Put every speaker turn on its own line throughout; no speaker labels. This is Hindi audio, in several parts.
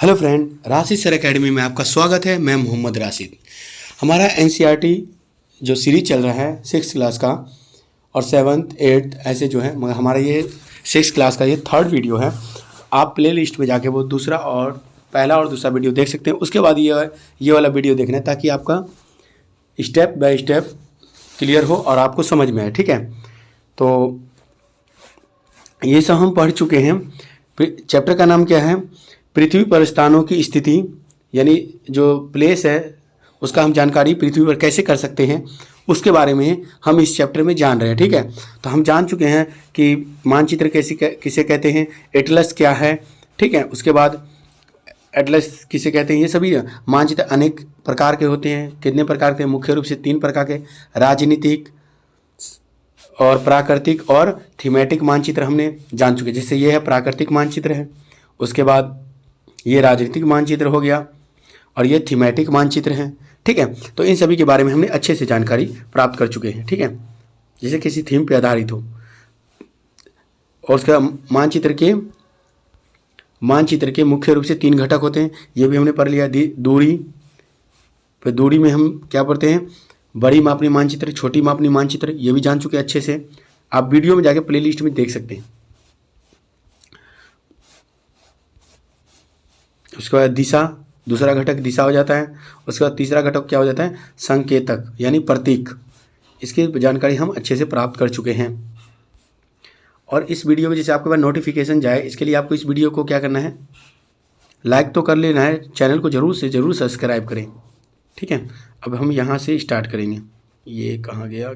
Hello friend, Rashid sir academy में आपका स्वागत है। मैं मोहम्मद राशिद। हमारा एनसीईआरटी जो सीरीज चल रहा है 6th क्लास का और 7th 8th ऐसे जो है, मगर हमारा ये 6th क्लास का ये 3rd वीडियो है। आप प्ले लिस्ट में जाके वो दूसरा और पहला और दूसरा वीडियो देख सकते हैं। उसके बाद ये वाला वीडियो देखना है ताकि आपका स्टेप बाय स्टेप क्लियर हो और आपको समझ में आए। ठीक है, तो ये सब हम पढ़ चुके हैं। चैप्टर का नाम क्या है? पृथ्वी पर स्थानों की स्थिति, यानी जो प्लेस है उसका हम जानकारी पृथ्वी पर कैसे कर सकते हैं उसके बारे में हम इस चैप्टर में जान रहे हैं। ठीक है, तो हम जान चुके हैं कि मानचित्र किसे कहते हैं, एटलस क्या है। ठीक है, उसके बाद एटलस किसे कहते हैं, ये सभी मानचित्र अनेक प्रकार के होते हैं। कितने प्रकार के? मुख्य रूप से 3 प्रकार के, राजनीतिक और प्राकृतिक और थीमेटिक मानचित्र हमने जान चुके। जैसे ये है प्राकृतिक मानचित्र है, उसके बाद ये राजनीतिक मानचित्र हो गया और ये थीमेटिक मानचित्र है। ठीक है, तो इन सभी के बारे में हमने अच्छे से जानकारी प्राप्त कर चुके हैं। ठीक है, जैसे किसी थीम पे आधारित हो। और उसका मानचित्र के मुख्य रूप से 3 घटक होते हैं, ये भी हमने पढ़ लिया। दूरी, फिर दूरी में हम क्या पढ़ते हैं, बड़ी मापनी मानचित्र, छोटी मापनी मानचित्र, ये भी जान चुके हैं अच्छे से। आप वीडियो में जाके प्ले लिस्ट में देख सकते हैं। उसके बाद दिशा, दूसरा घटक दिशा हो जाता है। उसके बाद तीसरा घटक क्या हो जाता है, संकेतक यानी प्रतीक। इसकी जानकारी हम अच्छे से प्राप्त कर चुके हैं। और इस वीडियो में जैसे आपके पास नोटिफिकेशन जाए, इसके लिए आपको इस वीडियो को क्या करना है, लाइक तो कर लेना है, चैनल को ज़रूर से ज़रूर सब्सक्राइब करें। ठीक है, अब हम यहाँ से स्टार्ट करेंगे। ये कहाँ गया,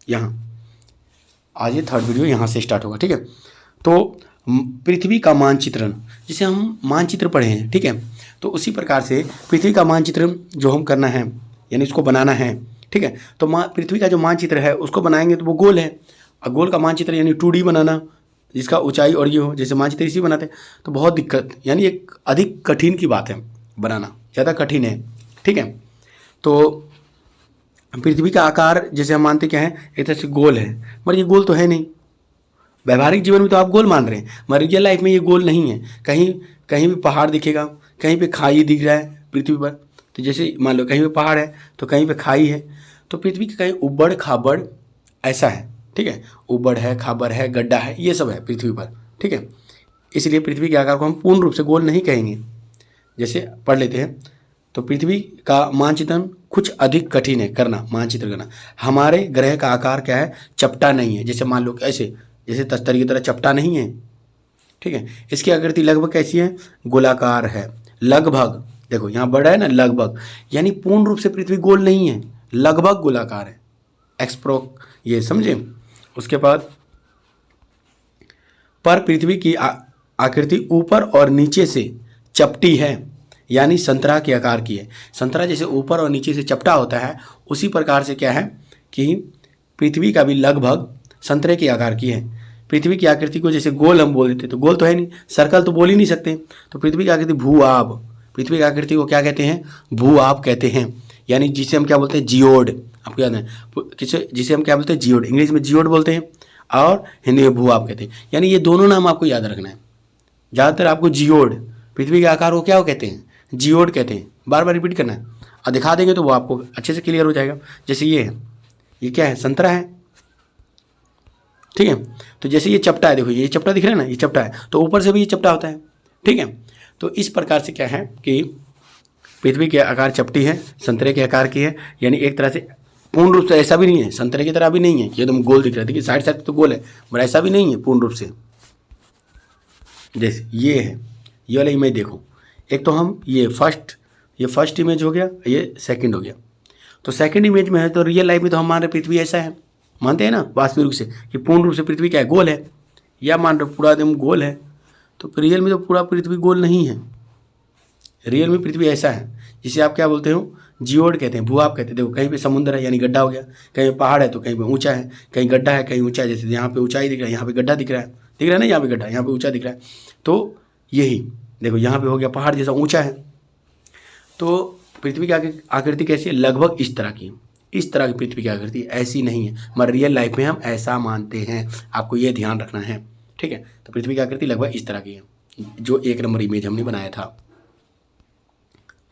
यहाँ। आज ये 3rd वीडियो यहाँ से स्टार्ट होगा। ठीक है, तो पृथ्वी का मानचित्रण, जिसे हम मानचित्र पढ़े हैं। ठीक है, तो उसी प्रकार से पृथ्वी का मानचित्र जो हम करना है, यानी इसको बनाना है। ठीक है, तो पृथ्वी का जो मानचित्र है उसको बनाएंगे तो वो गोल है। और गोल का मानचित्र यानी 2D बनाना, जिसका ऊंचाई और ये हो, जैसे मानचित्र इसी बनाते हैं, तो बहुत दिक्कत, यानी एक अधिक कठिन की बात है बनाना, ज़्यादा कठिन है। ठीक है, तो पृथ्वी का आकार जैसे हम मानते क्या है, एक तरह से गोल है, मगर ये गोल तो है नहीं। व्यवहारिक जीवन में तो आप गोल मान रहे हैं, मगर रियल लाइफ में ये गोल नहीं है। कहीं कहीं भी पहाड़ दिखेगा, कहीं पे खाई दिख रहा है पृथ्वी पर। तो जैसे मान लो कहीं पे पहाड़ है तो कहीं पे खाई है, तो पृथ्वी का कहीं उबड़ खाबड़ ऐसा है। ठीक है, उबड़ है, खाबड़ है, गड्ढा है, ये सब है पृथ्वी पर। ठीक है, इसलिए पृथ्वी के आकार को हम पूर्ण रूप से गोल नहीं कहेंगे। जैसे पढ़ लेते हैं, तो पृथ्वी का मानचित्रण कुछ अधिक कठिन है करना, मानचित्र करना। हमारे ग्रह का आकार क्या है, चपटा नहीं है। जैसे मान लो ऐसे, जैसे तस्तरी की तरह चपटा नहीं है। ठीक है, इसकी आकृति लगभग कैसी है, गोलाकार है। लगभग, देखो यहाँ बड़ा है ना, लगभग, यानी पूर्ण रूप से पृथ्वी गोल नहीं है, लगभग गोलाकार है। एक्सप्रोक, ये समझे। उसके बाद पर पृथ्वी की आकृति ऊपर और नीचे से चपटी है, यानी संतरा के आकार की है। संतरा जैसे ऊपर और नीचे से चपटा होता है, उसी प्रकार से क्या है कि पृथ्वी का भी लगभग संतरे के आकार की है। पृथ्वी की आकृति को जैसे गोल हम बोल देते, तो गोल तो है नहीं, सर्कल तो बोल ही नहीं सकते। तो पृथ्वी की आकृति भू-आब, पृथ्वी की आकृति को क्या कहते हैं, भू-आब कहते हैं। यानी जिसे हम क्या बोलते हैं, जियोड। आपको याद है जिसे हम क्या बोलते हैं, जियोड। इंग्लिश में जियोड बोलते हैं और हिंदी में भू-आब कहते हैं। यानी ये दोनों नाम आपको याद रखना है। ज़्यादातर आपको जियोड, पृथ्वी के आकार को क्या कहते हैं, जियोड कहते हैं। बार बार रिपीट करना है और दिखा देंगे तो वो आपको अच्छे से क्लियर हो जाएगा। जैसे ये है, ये क्या है, संतरा है। ठीक है, तो जैसे ये चपटा है, देखो ये चपटा दिख रहा है ना, ये चपटा है, तो ऊपर से भी ये चपटा होता है। ठीक है, तो इस प्रकार से क्या है कि पृथ्वी के आकार चपटी है, संतरे के आकार की है। यानी एक तरह से पूर्ण रूप से ऐसा भी नहीं है, संतरे की तरह भी नहीं है कि एकदम गोल दिख रहा है। देखिए साइड साइड तो गोल है, पर ऐसा भी नहीं है पूर्ण रूप से। जैसे ये है, ये वाला इमेज देखो, एक तो हम ये फर्स्ट इमेज हो गया, ये सेकंड हो गया। तो सेकंड इमेज में है, तो रियल लाइफ में तो हमारे पृथ्वी ऐसा है, मानते हैं ना वास्तविक रूप से कि पूर्ण रूप से पृथ्वी क्या है, गोल है। या मान लो पूरा एकदम गोल है, तो रियल में तो पूरा पृथ्वी गोल नहीं है। रियल में पृथ्वी ऐसा है जिसे आप क्या बोलते हो, जियोड कहते हैं, भू-आब कहते हैं। देखो कहीं पे समुद्र है यानी गड्ढा हो गया, कहीं पहाड़ है तो कहीं पे ऊंचा है, कहीं गड्ढा है कहीं ऊंचा है। जैसे यहाँ पे ऊंचाई दिख रहा है, यहाँ पे गड्ढा दिख रहा है ना, यहाँ पे गड्ढा, यहाँ पे ऊंचा दिख रहा है। तो यही देखो यहाँ पे हो गया पहाड़ जैसा ऊंचा है। तो पृथ्वी की आकृति कैसी है, लगभग इस तरह की, इस तरह की पृथ्वी की आकृति ऐसी नहीं है, मगर रियल लाइफ में हम ऐसा मानते हैं। आपको ये ध्यान रखना है। ठीक है, तो पृथ्वी की आकृति लगभग इस तरह की है, जो 1 नंबर इमेज हमने बनाया था।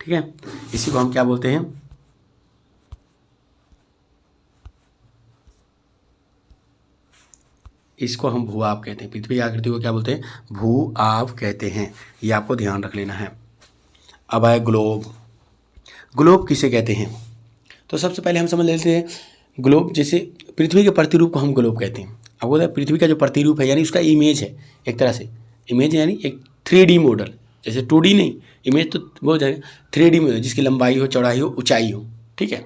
ठीक है, इसी को हम क्या बोलते हैं, इसको हम भू आप कहते हैं। पृथ्वी की आकृति को क्या बोलते हैं, भू आप कहते हैं। ये आपको ध्यान रख लेना है। अब आए ग्लोब। ग्लोब किसे कहते हैं, तो सबसे पहले हम समझ लेते हैं ग्लोब, जैसे पृथ्वी के प्रतिरूप को हम ग्लोब कहते हैं। आपको पता है पृथ्वी का जो प्रतिरूप है यानी उसका इमेज है, एक तरह से इमेज यानी एक 3D मॉडल, जैसे 2D नहीं, इमेज तो वो हो जाएगा 3D मॉडल जिसकी लंबाई हो, चौड़ाई हो, ऊंचाई हो, ठीक है,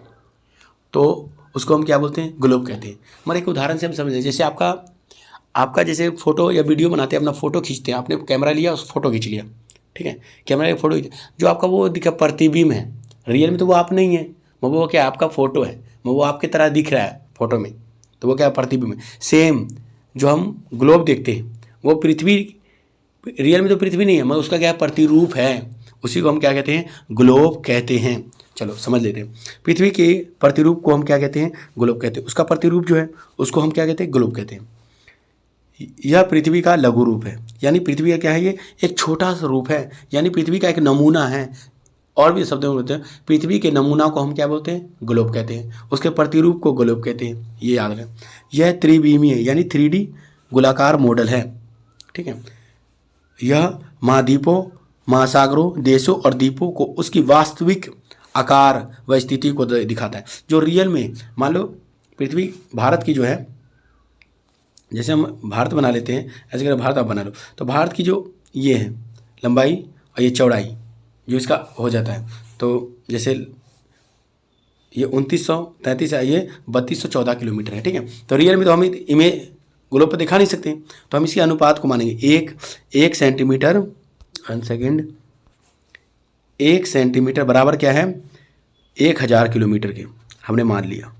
तो उसको हम क्या बोलते हैं, ग्लोब कहते हैं। हमारे एक उदाहरण से हम समझ लें, जैसे आपका जैसे फोटो या वीडियो बनाते हैं, अपना फोटो खींचते हैं, आपने कैमरा लिया उस फोटो खींच लिया, ठीक है, कैमरा या फोटो जो आपका वो दिखा प्रतिबिंब है, रियल में तो वो आप नहीं है, वो क्या आपका फोटो है, वो आपकी तरह दिख रहा है फोटो में, तो वो क्या प्रतिबिंब है। सेम जो हम ग्लोब देखते हैं वो पृथ्वी, रियल में तो पृथ्वी नहीं है मगर उसका क्या प्रतिरूप है, उसी को हम क्या कहते हैं, ग्लोब कहते हैं। चलो समझ लेते हैं, पृथ्वी के प्रतिरूप को हम क्या कहते हैं, ग्लोब कहते हैं। उसका प्रतिरूप जो है उसको हम क्या कहते हैं, ग्लोब कहते हैं। यह पृथ्वी का लघु रूप है, यानी पृथ्वी का क्या है, ये एक छोटा सा रूप है, यानी पृथ्वी का एक नमूना है। और भी शब्दों में बोलते हैं पृथ्वी के नमूना को हम क्या बोलते हैं, ग्लोब कहते हैं, उसके प्रतिरूप को ग्लोब कहते हैं, ये याद रखें। यह त्रिविमीय यानी 3D गोलाकार मॉडल है, ठीक है। यह महाद्वीपों, महासागरों, देशों और द्वीपों को उसकी वास्तविक आकार व स्थिति को दिखाता है। जो रियल में मान लो पृथ्वी भारत की जो है, जैसे हम भारत बना लेते हैं, ऐसे अगर भारत आप बना लो तो भारत की जो ये है लंबाई और ये चौड़ाई जो इसका हो जाता है, तो जैसे ये 2933 है, ये 3214 किलोमीटर है, ठीक है। तो रियल में तो हम इमेज ग्लोब पर दिखा नहीं सकते, तो हम इसके अनुपात को मानेंगे। एक सेंटीमीटर, 1 सेकेंड, 1 सेंटीमीटर बराबर क्या है, 1000 किलोमीटर के हमने मान लिया,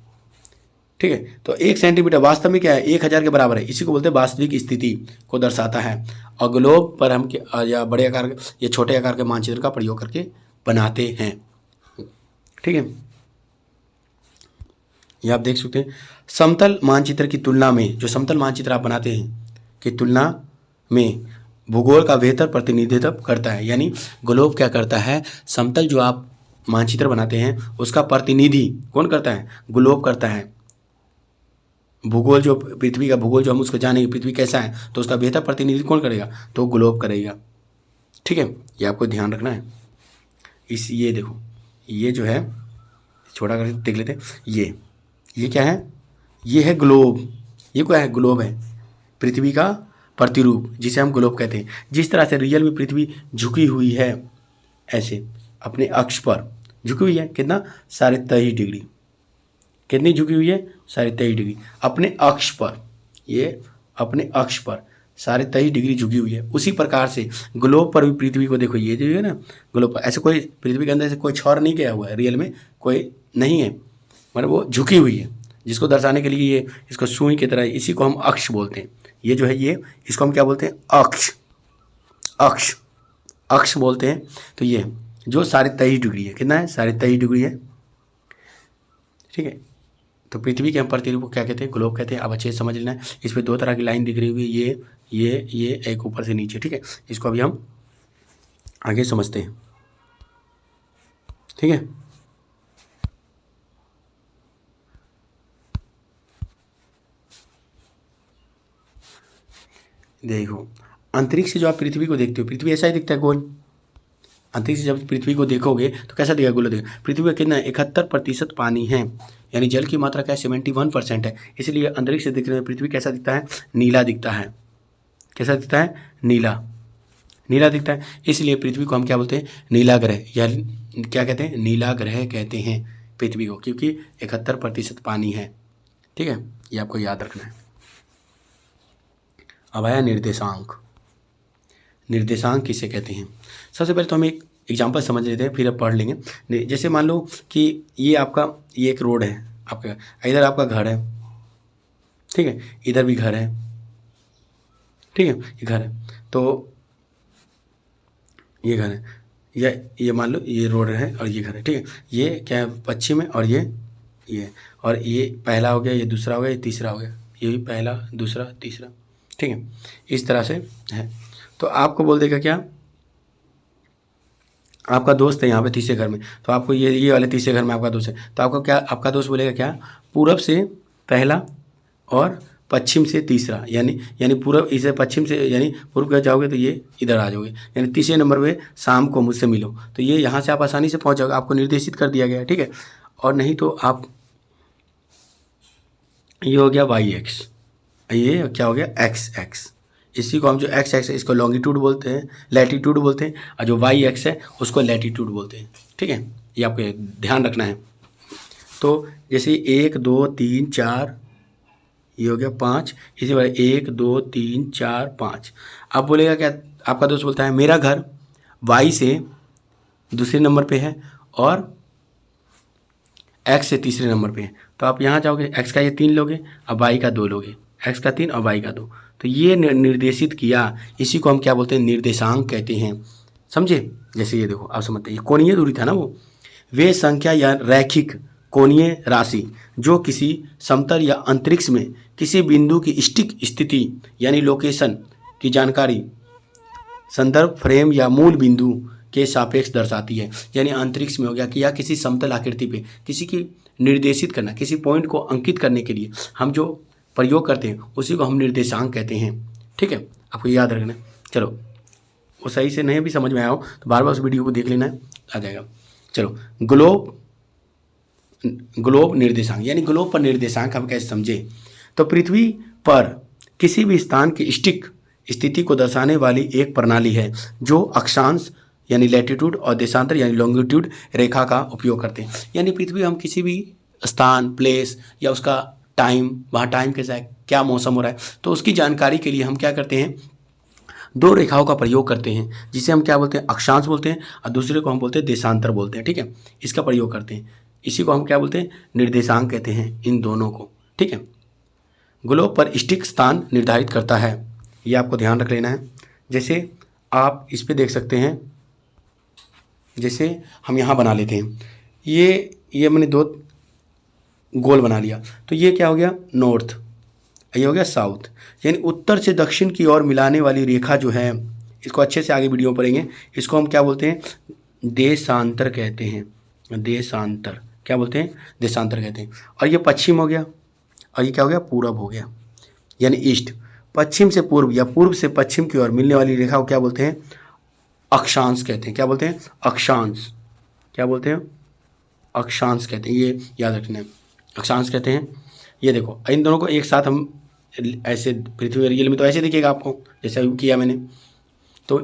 ठीक है। तो 1 सेंटीमीटर वास्तव में क्या है, 1000 के बराबर है, इसी को बोलते हैं वास्तविक स्थिति को दर्शाता है। और ग्लोब पर हम या बड़े आकार या छोटे आकार के मानचित्र का प्रयोग करके बनाते हैं, ठीक है। ये आप देख सकते हैं समतल मानचित्र की तुलना में, जो समतल मानचित्र आप बनाते हैं की तुलना में भूगोल का बेहतर प्रतिनिधित्व करता है। यानी ग्लोब क्या करता है, समतल जो आप मानचित्र बनाते हैं उसका प्रतिनिधि कौन करता है, ग्लोब करता है। भूगोल जो पृथ्वी का भूगोल जो हम उसको जानेंगे पृथ्वी कैसा है, तो उसका बेहतर प्रतिनिधित्व कौन करेगा, तो ग्लोब करेगा, ठीक है। ये आपको ध्यान रखना है। ये देखो, ये जो है छोटा करके देख लेते हैं, ये क्या है, ये है ग्लोब। ये क्या है, ग्लोब है, पृथ्वी का प्रतिरूप जिसे हम ग्लोब कहते हैं। जिस तरह से रियल में पृथ्वी झुकी हुई है, ऐसे अपने अक्ष पर झुकी हुई है, कितना, 23.5 डिग्री, कितनी झुकी हुई है, 23.5 डिग्री अपने अक्ष पर, ये अपने अक्ष पर 23.5 डिग्री झुकी हुई है। उसी प्रकार से ग्लोब पर भी पृथ्वी को देखो, ये जो है ना ग्लोब पर, ऐसे कोई पृथ्वी के अंदर से कोई छोर नहीं गया हुआ है, रियल में कोई नहीं है, मतलब वो झुकी हुई है, जिसको दर्शाने के लिए ये इसको सुई की तरह, इसी को हम अक्ष बोलते हैं। ये जो है ये, इसको हम क्या बोलते हैं, अक्ष, अक्ष, अक्ष बोलते हैं। तो ये जो 23.5 डिग्री है, कितना है, 23.5 डिग्री है, ठीक है। तो पृथ्वी के हम प्रतिरूप को क्या कहते हैं, ग्लोब कहते हैं। अब अच्छे से समझ लेना है, इस पर 2 तरह की लाइन दिख रही हुई है, ये एक ऊपर से नीचे, ठीक है। इसको अभी हम आगे समझते हैं, ठीक है। देखो अंतरिक्ष से जो आप पृथ्वी को देखते हो, पृथ्वी ऐसा ही दिखता है, गोल। अंतरिक्ष से जब पृथ्वी को देखोगे तो कैसा दिखेगा, गोल दिखेगा। पृथ्वी का कितना 71% पानी है, यानी जल की मात्रा क्या है, 71% है। इसलिए अंतरिक्ष से दिखने में पृथ्वी कैसा दिखता है, नीला दिखता है। कैसा दिखता है, नीला, नीला दिखता है। इसलिए पृथ्वी को हम क्या बोलते हैं, नीला ग्रह, या क्या कहते हैं, नीला ग्रह कहते हैं पृथ्वी को, क्योंकि 71% पानी है, ठीक है। ये आपको याद रखना है। अब आया निर्देशांक। निर्देशांक किसे कहते हैं, सबसे पहले तो हम एक एग्जांपल समझ लेते हैं, फिर अब पढ़ लेंगे। जैसे मान लो कि ये आपका, ये एक रोड है आपका, इधर आपका घर है, ठीक है, इधर भी घर है, ठीक है, ये घर है, तो ये घर है, ये मान लो ये रोड है और ये घर है, ठीक है। ये क्या है, पश्चिम है, और ये और ये पहला हो गया, ये दूसरा हो गया, ये तीसरा हो गया, ये भी पहला, दूसरा, तीसरा, ठीक है, इस तरह से है। तो आपको बोल देगा क्या, आपका दोस्त है यहाँ पे तीसरे घर में, तो आपको ये वाले तीसरे घर में आपका दोस्त है, तो आपको क्या, आपका दोस्त बोलेगा क्या, पूरब से पहला और पश्चिम से तीसरा, यानी पूरब इसे पश्चिम से, यानी पूर्व का जाओगे तो ये इधर आ जाओगे, यानी तीसरे नंबर पे शाम को मुझसे मिलो, तो ये यहाँ से आप आसानी से पहुँच जाओगे, आपको निर्देशित कर दिया गया है, ठीक है। और नहीं तो आप, ये हो गया वाई एक्स, ये क्या हो गया एक्स एक्स, इसी को हम जो एक्स एक्स है इसको लॉन्गिट्यूड बोलते हैं, लैटिट्यूड बोलते हैं, और जो वाई एक्स है उसको लैटिट्यूड बोलते हैं, ठीक है। ये आपको ध्यान रखना है। तो जैसे 1 2 3 4, ये हो गया 5, इसी बार 1 2 3 4 5। अब बोलेगा क्या, आपका दोस्त बोलता है मेरा घर वाई से दूसरे नंबर पे है और एक्स से तीसरे नंबर पे है, तो आप यहाँ जाओगे, एक्स का ये 3 लोगे, अब वाई का 2 लोगे, एक्स का 3 और वाई का 2, तो ये निर्देशित किया, इसी को हम क्या बोलते हैं, निर्देशांक कहते हैं, समझे। जैसे ये देखो, आप समझते हैं, ये कोणीय दूरी था ना, वो वे संख्या या रैखिक कोणीय राशि जो किसी समतल या अंतरिक्ष में किसी बिंदु की स्टिक स्थिति यानी लोकेशन की जानकारी संदर्भ फ्रेम या मूल बिंदु के सापेक्ष दर्शाती है, यानी अंतरिक्ष में हो गया कि या किसी समतल आकृति पे किसी की निर्देशित करना, किसी पॉइंट को अंकित करने के लिए हम जो प्रयोग करते हैं उसी को हम निर्देशांक कहते हैं, ठीक है। आपको याद रखना। चलो, वो सही से नहीं भी समझ में आया हो तो बार बार उस वीडियो को देख लेना है, आ जाएगा। चलो, ग्लोब निर्देशांक, यानी ग्लोब पर निर्देशांक हम कैसे समझे, तो पृथ्वी पर किसी भी स्थान की स्टिक स्थिति को दर्शाने वाली एक प्रणाली है जो अक्षांश यानी लैटिट्यूड और देशांतर यानी लॉन्गिट्यूड रेखा का उपयोग करते हैं। यानी पृथ्वी हम किसी भी स्थान, प्लेस या उसका टाइम, वहाँ टाइम कैसा है, क्या मौसम हो रहा है, तो उसकी जानकारी के लिए हम क्या करते हैं, 2 रेखाओं का प्रयोग करते हैं, जिसे हम क्या बोलते हैं, अक्षांश बोलते हैं, और दूसरे को हम बोलते हैं देशांतर बोलते हैं, ठीक है। इसका प्रयोग करते हैं, इसी को हम क्या बोलते हैं, निर्देशांक कहते हैं, इन दोनों को, ठीक है। ग्लोब पर स्टिक स्थान निर्धारित करता है, ये आपको ध्यान रख लेना है। जैसे आप इस पे देख सकते हैं, जैसे हम यहाँ बना लेते हैं, ये मैंने 2 गोल बना लिया, तो ये क्या हो गया, नॉर्थ, ये हो गया साउथ, यानी उत्तर से दक्षिण की ओर मिलाने वाली रेखा जो है, इसको अच्छे से आगे वीडियो में पढ़ेंगे, इसको हम क्या बोलते हैं, देशांतर कहते हैं, देशांतर, क्या बोलते हैं, देशांतर कहते हैं। और ये पश्चिम हो गया, और ये क्या हो गया, पूरब हो गया, यानी ईस्ट। पश्चिम से पूर्व या पूर्व से पश्चिम की ओर मिलने वाली रेखा को क्या बोलते हैं, अक्षांश कहते हैं, क्या बोलते हैं, अक्षांश, क्या बोलते हैं, अक्षांश कहते हैं, ये याद रखना है, अक्षांश कहते हैं। ये देखो, इन दोनों को एक साथ हम ऐसे, पृथ्वी रियल में तो ऐसे दिखेगा आपको, जैसे किया मैंने, तो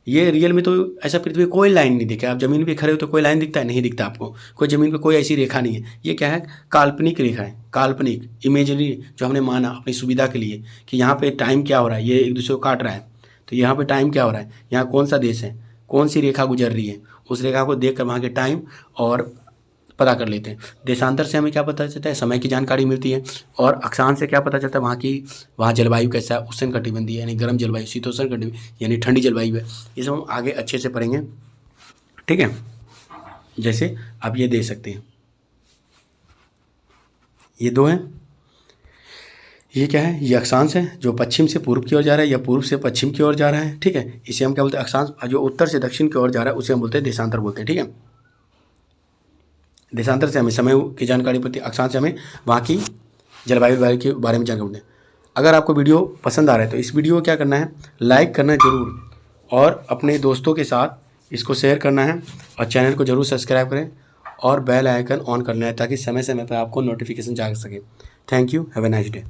ये रियल में तो ऐसा पृथ्वी कोई लाइन नहीं दिखे, आप ज़मीन पे खड़े हो तो कोई लाइन दिखता है, नहीं दिखता आपको, कोई ज़मीन पे कोई ऐसी रेखा नहीं है। ये क्या है, काल्पनिक रेखा है, काल्पनिक, इमेजिनरी, जो हमने माना अपनी सुविधा के लिए कि यहाँ पे टाइम क्या हो रहा है, ये एक दूसरे को काट रहा है, तो यहाँ पे टाइम क्या हो रहा है, यहाँ कौन सा देश है, कौन सी रेखा गुजर रही है, उस रेखा को देख कर वहाँ के टाइम और पता कर लेते हैं। देशांतर से हमें क्या पता चलता है, समय की जानकारी मिलती है, और अक्षांश से क्या पता चलता है, वहाँ जलवायु कैसा है, उष्ण कटिबंधीय यानी गर्म जलवायु, शीतोष्ण कटिबंधीय यानी ठंडी जलवायु है। ये सब हम आगे अच्छे से पढ़ेंगे, ठीक है। जैसे आप ये देख सकते हैं, ये 2 हैं, ये क्या है, ये अक्षांश है जो पश्चिम से पूर्व की ओर जा रहा है या पूर्व से पश्चिम की ओर जा रहा है, ठीक है, इसे हम क्या बोलते हैं, अक्षांश। जो उत्तर से दक्षिण की ओर जा रहा है उसे हम बोलते हैं देशांतर बोलते हैं, ठीक है। देशांतर से हमें समय की जानकारी पड़ती है, अक्षांश से हमें वहाँ की जलवायु के बारे में जानकारी मिलती है। अगर आपको वीडियो पसंद आ रहा है तो इस वीडियो को क्या करना है, लाइक करना है ज़रूर, और अपने दोस्तों के साथ इसको शेयर करना है, और चैनल को ज़रूर सब्सक्राइब करें और बेल आइकन ऑन करना है ताकि समय समय पर आपको नोटिफिकेशन जा सके। Thank you, have a nice day.